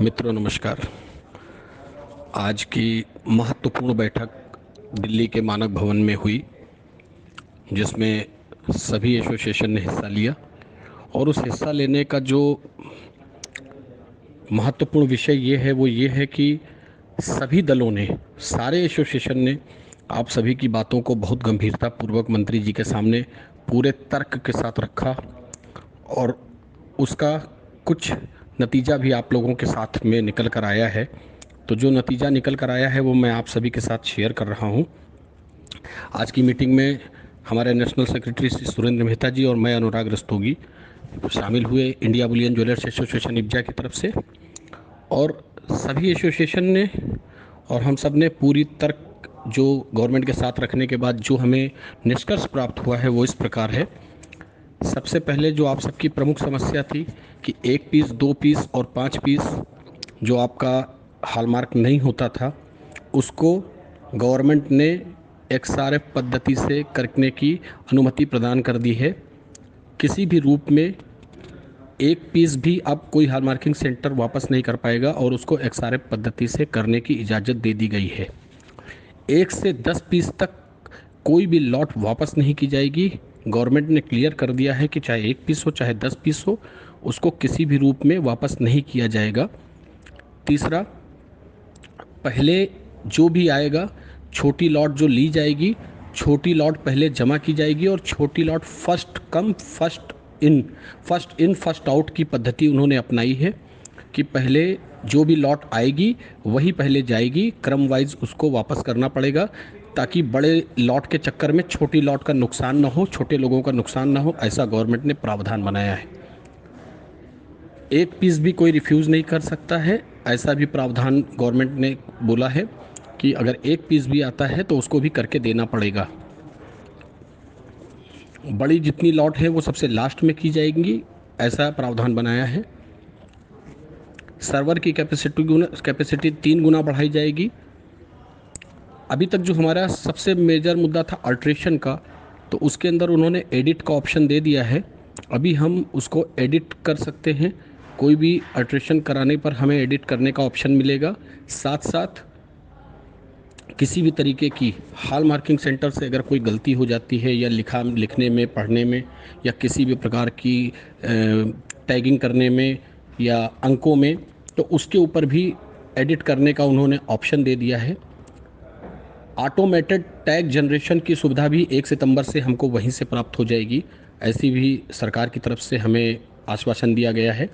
मित्रों नमस्कार। आज की महत्वपूर्ण बैठक दिल्ली के मानक भवन में हुई, जिसमें सभी एसोसिएशन ने हिस्सा लिया। और उस हिस्सा लेने का जो महत्वपूर्ण विषय ये है कि सभी दलों ने, सारे एसोसिएशन ने आप सभी की बातों को बहुत गंभीरतापूर्वक मंत्री जी के सामने पूरे तर्क के साथ रखा और उसका कुछ नतीजा भी आप लोगों के साथ में निकल कर आया है। तो जो नतीजा निकल कर आया है वो मैं आप सभी के साथ शेयर कर रहा हूँ। आज की मीटिंग में हमारे नेशनल सेक्रेटरी श्री सुरेंद्र मेहता जी और मैं अनुराग रस्तोगी शामिल हुए, इंडिया बुलियन ज्वेलर्स एसोसिएशन इब्जा की तरफ से। और सभी एसोसिएशन ने और हम सब ने पूरी तर्क जो गवर्नमेंट के साथ रखने के बाद जो हमें निष्कर्ष प्राप्त हुआ है वो इस प्रकार है। सबसे पहले जो आप सबकी प्रमुख समस्या थी कि 1 पीस, 2 पीस और 5 पीस जो आपका हॉलमार्क नहीं होता था, उसको गवर्नमेंट ने एक्सआरएफ पद्धति से करने की अनुमति प्रदान कर दी है। किसी भी रूप में 1 पीस भी अब कोई हॉलमार्किंग सेंटर वापस नहीं कर पाएगा और उसको एक्सआरएफ पद्धति से करने की इजाज़त दे दी गई है। 1 से 10 पीस तक कोई भी लॉट वापस नहीं की जाएगी। गवर्नमेंट ने क्लियर कर दिया है कि चाहे 1 पीस हो चाहे 10 पीस हो, उसको किसी भी रूप में वापस नहीं किया जाएगा। तीसरा, पहले जो भी आएगा, छोटी लॉट जो ली जाएगी, छोटी लॉट पहले जमा की जाएगी और छोटी lot first come first in first out की पद्धति उन्होंने अपनाई है कि पहले जो भी लॉट आएगी वही पहले जाएगी, क्रम वाइज उसको वापस करना पड़ेगा ताकि बड़े लॉट के चक्कर में छोटी लॉट का नुकसान ना हो, छोटे लोगों का नुकसान ना हो। ऐसा गवर्नमेंट ने प्रावधान बनाया है। 1 पीस भी कोई रिफ्यूज़ नहीं कर सकता है, ऐसा भी प्रावधान गवर्नमेंट ने बोला है कि अगर 1 पीस भी आता है तो उसको भी करके देना पड़ेगा। बड़ी जितनी लॉट है वो सबसे लास्ट में की जाएंगी, ऐसा प्रावधान बनाया है। सर्वर की कैपेसिटी 3 गुना बढ़ाई जाएगी। अभी तक जो हमारा सबसे मेजर मुद्दा था अल्ट्रेशन का, तो उसके अंदर उन्होंने एडिट का ऑप्शन दे दिया है। अभी हम उसको एडिट कर सकते हैं, कोई भी अल्ट्रेशन कराने पर हमें एडिट करने का ऑप्शन मिलेगा। साथ साथ किसी भी तरीके की हॉल मार्किंग सेंटर से अगर कोई गलती हो जाती है या लिखने में, पढ़ने में या किसी भी प्रकार की टैगिंग करने में या अंकों में, तो उसके ऊपर भी एडिट करने का उन्होंने ऑप्शन दे दिया है। ऑटोमेटेड टैग जनरेशन की सुविधा भी 1 सितंबर से हमको वहीं से प्राप्त हो जाएगी, ऐसी भी सरकार की तरफ से हमें आश्वासन दिया गया है।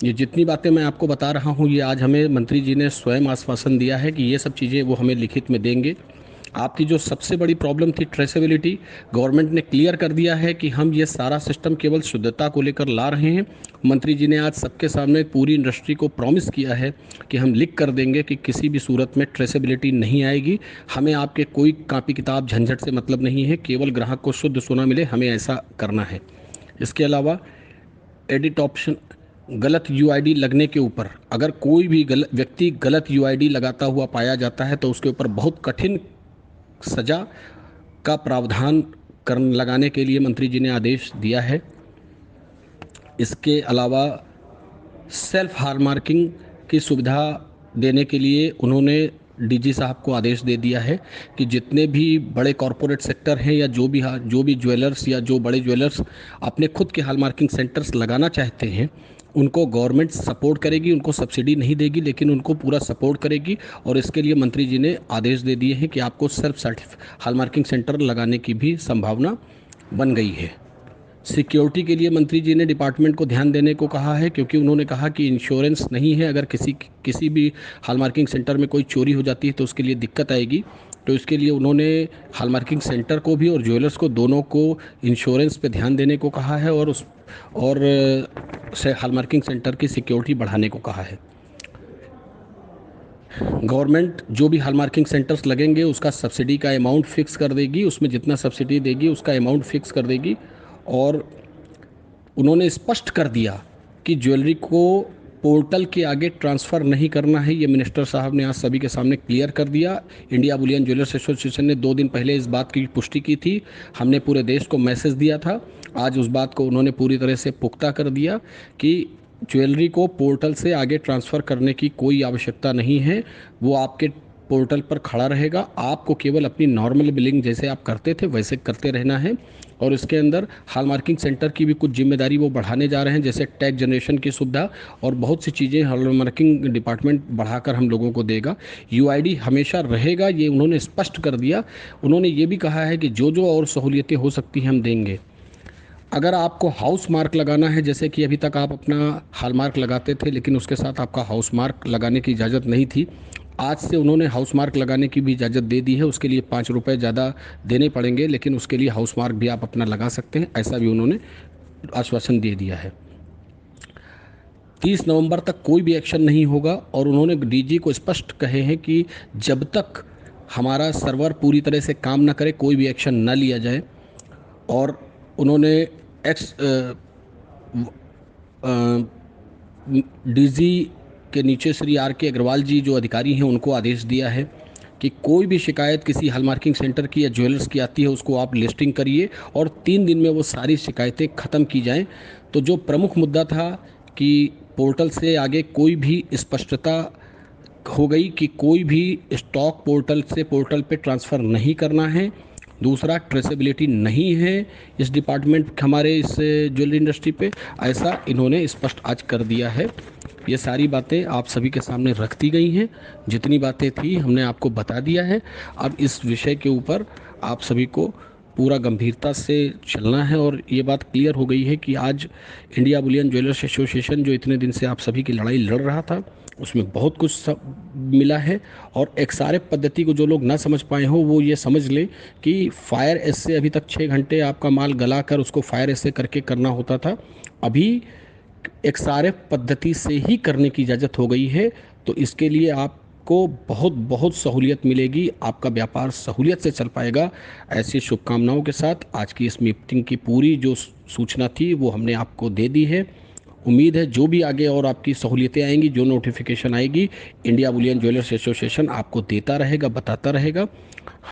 ये जितनी बातें मैं आपको बता रहा हूँ, ये आज हमें मंत्री जी ने स्वयं आश्वासन दिया है कि ये सब चीज़ें वो हमें लिखित में देंगे। आपकी जो सबसे बड़ी प्रॉब्लम थी ट्रेसेबिलिटी, गवर्नमेंट ने क्लियर कर दिया है कि हम ये सारा सिस्टम केवल शुद्धता को लेकर ला रहे हैं। मंत्री जी ने आज सबके सामने पूरी इंडस्ट्री को प्रॉमिस किया है कि हम लिख कर देंगे कि किसी भी सूरत में ट्रेसेबिलिटी नहीं आएगी। हमें आपके कोई कापी किताब झंझट से मतलब नहीं है, केवल ग्राहक को शुद्ध सोना मिले, हमें ऐसा करना है। इसके अलावा एडिट ऑप्शन, गलत यूआईडी लगने के ऊपर अगर कोई भी व्यक्ति गलत यूआईडी लगाता हुआ पाया जाता है तो उसके ऊपर बहुत कठिन सजा का प्रावधान लगाने के लिए मंत्री जी ने आदेश दिया है। इसके अलावा सेल्फ हॉलमार्किंग की सुविधा देने के लिए उन्होंने डीजी साहब को आदेश दे दिया है कि जितने भी बड़े कॉरपोरेट सेक्टर हैं या जो भी ज्वेलर्स या जो बड़े ज्वेलर्स अपने खुद के हॉलमार्किंग सेंटर्स लगाना चाहते हैं, उनको गवर्नमेंट सपोर्ट करेगी, उनको सब्सिडी नहीं देगी लेकिन उनको पूरा सपोर्ट करेगी। और इसके लिए मंत्री जी ने आदेश दे दिए हैं कि आपको सेल्फ हॉलमार्किंग सेंटर लगाने की भी संभावना बन गई है। सिक्योरिटी के लिए मंत्री जी ने डिपार्टमेंट को ध्यान देने को कहा है, क्योंकि उन्होंने कहा कि इंश्योरेंस नहीं है, अगर किसी भी हॉलमार्किंग सेंटर में कोई चोरी हो जाती है तो उसके लिए दिक्कत आएगी। तो इसके लिए उन्होंने हॉलमार्किंग सेंटर को भी और ज्वेलर्स को दोनों को इंश्योरेंस पे ध्यान देने को कहा है और हॉलमार्किंग सेंटर की सिक्योरिटी बढ़ाने को कहा है। गवर्नमेंट जो भी हॉलमार्किंग सेंटर्स लगेंगे उसका सब्सिडी का अमाउंट फिक्स कर देगी, उसमें जितना सब्सिडी देगी उसका अमाउंट फिक्स कर देगी। और उन्होंने स्पष्ट कर दिया कि ज्वेलरी को पोर्टल के आगे ट्रांसफ़र नहीं करना है। ये मिनिस्टर साहब ने आज सभी के सामने क्लियर कर दिया। इंडिया बुलियन ज्वेलर्स एसोसिएशन ने 2 दिन पहले इस बात की पुष्टि की थी, हमने पूरे देश को मैसेज दिया था। आज उस बात को उन्होंने पूरी तरह से पुख्ता कर दिया कि ज्वेलरी को पोर्टल से आगे ट्रांसफ़र करने की कोई आवश्यकता नहीं है। वो आपके पोर्टल पर खड़ा रहेगा, आपको केवल अपनी नॉर्मल बिलिंग जैसे आप करते थे वैसे करते रहना है। और इसके अंदर हॉलमार्किंग सेंटर की भी कुछ जिम्मेदारी वो बढ़ाने जा रहे हैं, जैसे टैग जनरेशन की सुविधा और बहुत सी चीज़ें हॉलमार्किंग डिपार्टमेंट बढ़ाकर हम लोगों को देगा। यूआईडी हमेशा रहेगा, ये उन्होंने स्पष्ट कर दिया। उन्होंने ये भी कहा है कि जो जो और सहूलियतें हो सकती हैं हम देंगे। अगर आपको हाउस मार्क लगाना है, जैसे कि अभी तक आप अपना हॉल मार्क लगाते थे लेकिन उसके साथ आपका हाउस मार्क लगाने की इजाज़त नहीं थी, आज से उन्होंने हाउस मार्क लगाने की भी इजाज़त दे दी है। उसके लिए 5 रुपये ज़्यादा देने पड़ेंगे, लेकिन उसके लिए हाउस मार्क भी आप अपना लगा सकते हैं, ऐसा भी उन्होंने आश्वासन दे दिया है। 30 नवंबर तक कोई भी एक्शन नहीं होगा और उन्होंने डीजी को स्पष्ट कहे हैं कि जब तक हमारा सर्वर पूरी तरह से काम ना करे कोई भी एक्शन ना लिया जाए। और उन्होंने एक्स डीजी के नीचे श्री आर के अग्रवाल जी जो अधिकारी हैं उनको आदेश दिया है कि कोई भी शिकायत किसी हॉलमार्किंग सेंटर की या ज्वेलर्स की आती है उसको आप लिस्टिंग करिए और 3 दिन में वो सारी शिकायतें ख़त्म की जाएं। तो जो प्रमुख मुद्दा था कि पोर्टल से आगे कोई भी स्पष्टता हो गई कि कोई भी स्टॉक पोर्टल से पोर्टल पे ट्रांसफ़र नहीं करना है। दूसरा, ट्रेसेबिलिटी नहीं है इस डिपार्टमेंट हमारे इस ज्वेलरी इंडस्ट्री पे, ऐसा इन्होंने स्पष्ट आज कर दिया है। ये सारी बातें आप सभी के सामने रख दी गई हैं, जितनी बातें थी हमने आपको बता दिया है। अब इस विषय के ऊपर आप सभी को पूरा गंभीरता से चलना है और ये बात क्लियर हो गई है कि आज इंडिया बुलियन ज्वेलर्स एसोसिएशन जो इतने दिन से आप सभी की लड़ाई लड़ रहा था उसमें बहुत कुछ मिला है। और एक्सआरएफ पद्धति को जो लोग ना समझ पाए हो वो ये समझ ले कि फायर एसे अभी तक 6 घंटे आपका माल गला कर उसको फायर एसे करके करना होता था, अभी एक्सआरएफ पद्धति से ही करने की इजाज़त हो गई है। तो इसके लिए आपको बहुत बहुत सहूलियत मिलेगी, आपका व्यापार सहूलियत से चल पाएगा। ऐसी शुभकामनाओं के साथ आज की इस मीटिंग की पूरी जो सूचना थी वो हमने आपको दे दी है। उम्मीद है जो भी आगे और आपकी सहूलियतें आएंगी, जो नोटिफिकेशन आएगी, इंडिया बुलियन ज्वेलर्स एसोसिएशन आपको देता रहेगा, बताता रहेगा।